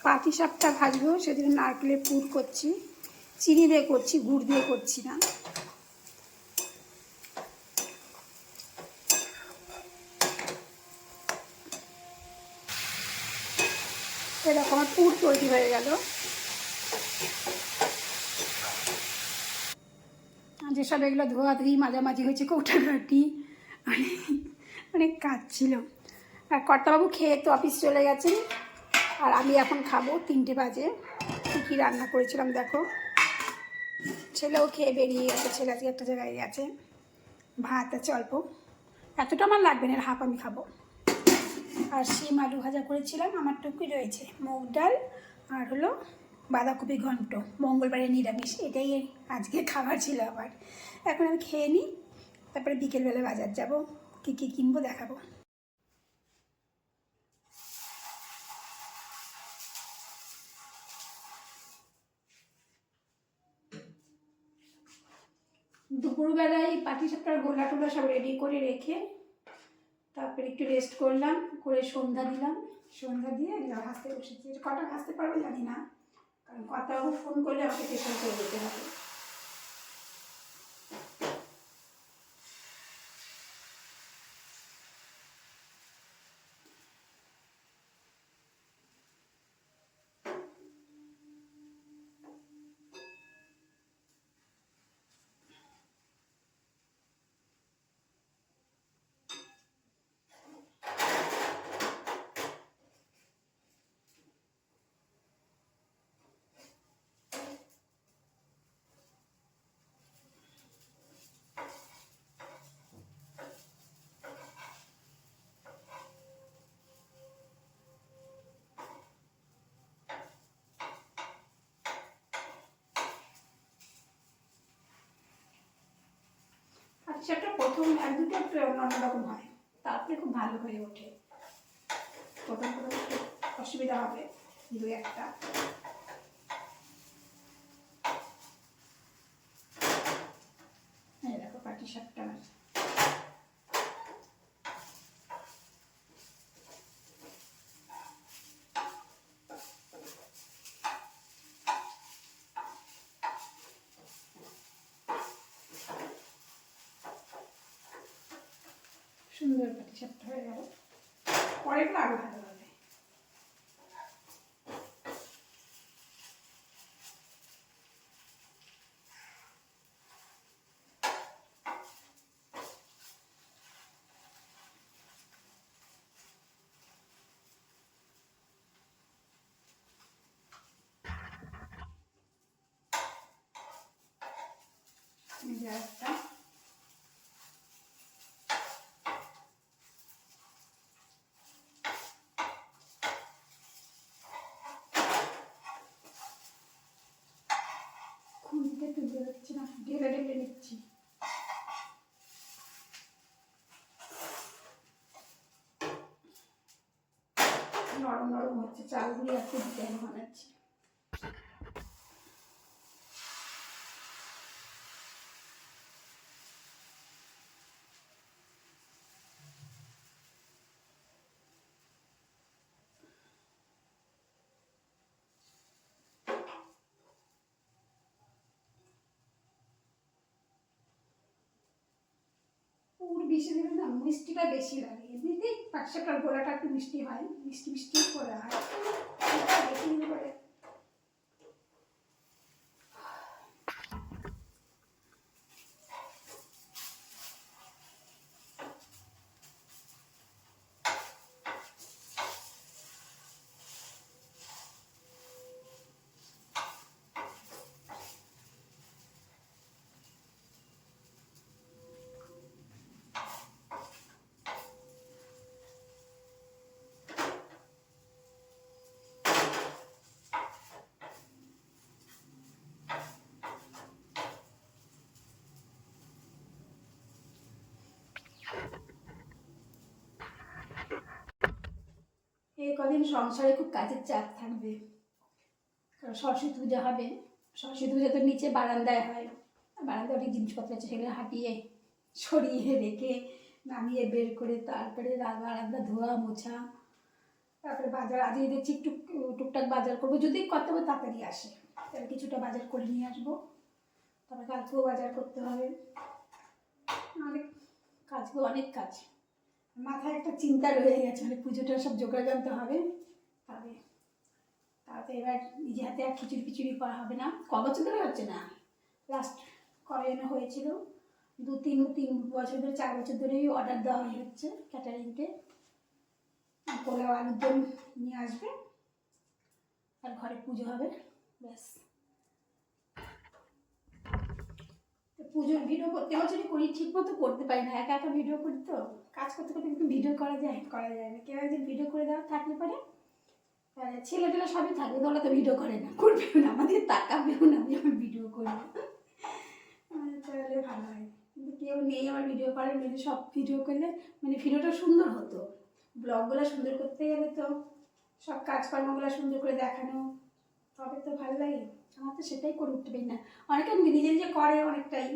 পাটিসাপটা ভাজবো, সেদিন নারকেলের পুর করছি। চিনি দিয়ে করছি, গুড় দিয়ে করছি না। এরকম আমার পুর তৈরি হয়ে গেল। যেসব এগুলো ধোয়াধুয়ি মাঝামাঝি হয়েছে, কৌটাঘাটি অনেক কাজ ছিল। আর কর্তাবাবু খেয়ে তো অফিস চলে গেছেন, আর আমি এখন খাবো 3টে বাজে। কী কী রান্না করেছিলাম দেখো। ছেলেও খেয়ে বেরিয়ে গেছে, ছেলে আজকে একটা জায়গায় গেছে। ভাত আছে অল্প, এতটা আমার লাগবে না, হাফ আমি খাবো। আর শিম আলু ভাজা করেছিলাম, আমার টুকুই রয়েছে। মুগ ডাল আর হলো বাঁধাকপি ঘন্ট, মঙ্গলবারে নিরামিষ, এটাই আজকে খাবার ছিল আবার। এখন আমি খেয়ে নিই, তারপরে বিকেলবেলা বাজার যাব, কী কী কিনবো দেখাবো। দুপুরবেলায় পাটিসাপটার গোলা টোলা সব রেডি করে রেখে তারপরে একটু রেস্ট করলাম, করে সন্ধ্যা দিলাম। সন্ধ্যা দিয়ে হাসতে বসেছি। কটা হাসতে পারবো জানি না, কারণ কর্তাবাবু ফোন করলে আমাকে পেছন করে যেতে হবে। পাটিসাপটা প্রথম 1-2টা একটু অন্যরকম হয়, তারপরে খুব ভালো হয়ে ওঠে। প্রথম একটু অসুবিধা হবে 2-1টা। এই দেখো পাটিসাপটা সুন্দর পাটিসাপটা হয়ে গেল। পরেরটা আরো ভালো হবে। একটা খুঁজতে তুলতে পারছি না, ঢেলে ঢেলে নিচ্ছি। নরম নরম হচ্ছে, চালগুলি একটু দিতে বানাচ্ছি। পুর বেশি দিলে না মিষ্টিটা বেশি লাগে, এমনিতেই পাটিসাপটার গোলাটা একটু মিষ্টি হয়, মিষ্টি মিষ্টি করে হয়, বেশি দিলে করে। এই কদিন সংসারে খুব কাজের চাপ থাকবে, কারণ সরস্বতী পূজা হবে। সরস্বতী পূজা তো নিচে বারান্দায় হয়, বারান্দায় অনেক জিনিসপত্র আছে, সেগুলো হাঁটিয়ে সরিয়ে রেখে নামিয়ে বের করে তারপরে বারান্দা ধোয়া মোছা, তারপরে বাজার আজকে দেখছি একটু টুকটাক বাজার করবো, যদি করতে হবে তাড়াতাড়ি আসে তাহলে কিছুটা বাজার করে নিয়ে আসবো। তবে কালকেও বাজার করতে হবে, অনেক কাজগুলো অনেক কাজ, মাথায় একটা চিন্তা রয়ে গেছে, মানে পুজোটা সব জোগাড় জানতে হবে। তবে তাতে এবার নিজে হাতে আর খিচুড়ি ফিচুড়ি করা হবে না, ক বছর ধরে হচ্ছে না, লাস্ট কবে যেন হয়েছিল, তিন বছর ধরে 4 বছর ধরেই অর্ডার দেওয়া হচ্ছে ক্যাটারিংকে। পোলাও আলুর দম নিয়ে আসবে আর ঘরে পুজো হবে, ব্যাস। পুজোর ভিডিও প্রত্যেক বছরই করি, ঠিক মতো করতে পারি না, একা একা ভিডিও করি তো, কাজ করতে করতে কিন্তু ভিডিও করা যায় না, কেউ একদিন ভিডিও করে দেওয়া থাকলে পরে ছেলেটেলা সবই থাকবে, তোমরা তো ভিডিও করে না, করবেও না, আমাদের তাকাবেও না আমি আমার ভিডিও করবো, তাহলে ভালো হয়। কিন্তু কেউ নেই আমার ভিডিও করার, মেয়েদের সব ভিডিও করলে মানে ভিডিওটা সুন্দর হতো, ব্লগগুলো সুন্দর করতে গেলে তো সব কাজকর্মগুলো সুন্দর করে দেখানো, তবে তো ভালো লাগে। আমার তো সেটাই করে উঠতে পারি না, অনেকে নিজে নিজে করে অনেকটাই,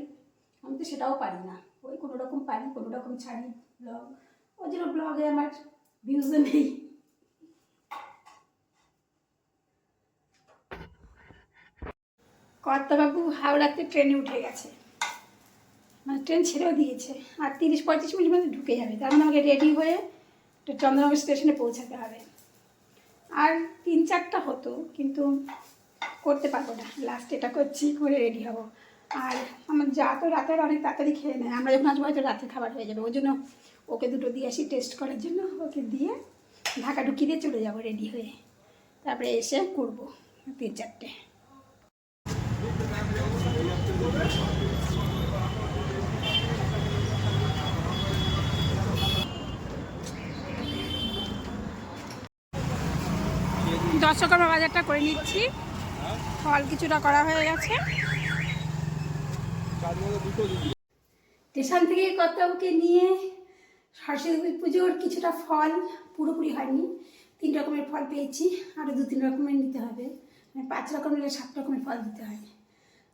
আমি তো সেটাও পারি না, ওই কোনো রকম পারি, কোনো রকম ছাড়ি ব্লগ, ওই জন্য ব্লগে আমার ভিউজও নেই। কর্তাবাবু হাওড়াতে ট্রেনে উঠে গেছে, মানে ট্রেন ছেড়েও দিয়েছে, আর 30-35 মিনিট মধ্যে ঢুকে যাবে, তার মানে আমাকে রেডি হয়ে চন্দ্রনগর স্টেশনে পৌঁছাতে হবে। আর 3-4টা হতো কিন্তু করতে পারবো না, লাস্ট এটা করছি, করে রেডি হব। আর আমার যা তো রাতের অনেক তাড়াতাড়ি খেয়ে নেয়, আমরা যখন আসবো হয়তো রাতের খাবার হয়ে যাবে, ওই জন্য ওকে দুটো দিয়ে আসি টেস্ট করার জন্য, ওকে দিয়ে ঢাকা ঢুকিয়ে দিয়ে চলে যাবো রেডি হয়ে, তারপরে এসে করবো 3-4টে। দর্শকর্মা বাজারটা করে নিচ্ছি, ফল কিছুটা করা হয়ে গেছে। স্টেশন থেকে কর্তাবাবুকে নিয়ে সরস্বতী পুজোর কিছুটা ফল, পুরোপুরি হয়নি, 3 রকমের ফল পেয়েছি, আরও 2-3 রকমের নিতে হবে, মানে 5 রকমের 7 রকমের ফল দিতে হয়,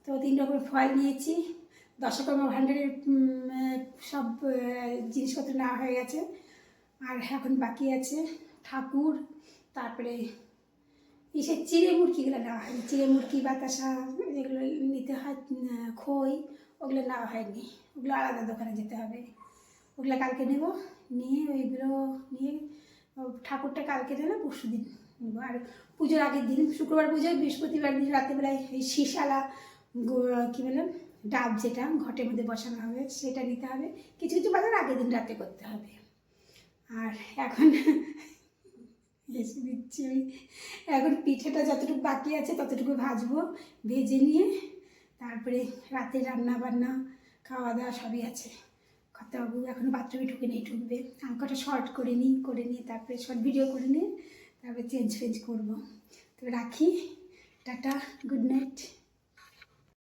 তো 3 রকমের ফল নিয়েছি। দর্শকর্মা ভাণ্ডারের সব জিনিসপত্র নেওয়া হয়ে গেছে, আর এখন বাকি আছে ঠাকুর, তারপরে এসে চিড়ে মুরগিগুলো নেওয়া হয়নি, চিড়ে মুরগি, বাতাসা যেগুলো নিতে হয়, খই, ওগুলো নেওয়া হয়নি, ওগুলো আলাদা দোকানে যেতে হবে, ওগুলো কালকে নেব, নিয়ে ওইগুলো নিয়ে ঠাকুরটা কালকে নেব, পরশু দিন নেব। আর পুজোর আগের দিন শুক্রবার পুজো, বৃহস্পতিবার দিন রাত্রেবেলায় এই শীষালা কী বললাম ডাব, যেটা ঘটের মধ্যে বসানো হবে সেটা নিতে হবে, কিছু কিছু বাজার আগের দিন রাতে করতে হবে। আর এখন এসে দিচ্ছি আমি, এখন পিঠেটা যতটুকু বাকি আছে ততটুকু ভাজবো, ভেজে নিয়ে তারপরে রাতে রান্না বান্না খাওয়া দাওয়া সবই আছে। কর্তাবাবু এখনও বাথরুমে ঢুকে নেই, ঢুকবে, আমি কটা শর্ট করে নিয়ে তারপরে শর্ট ভিডিও করে নিয়ে তারপরে চেঞ্জ করবো। তো রাখি, টাটা, গুড নাইট।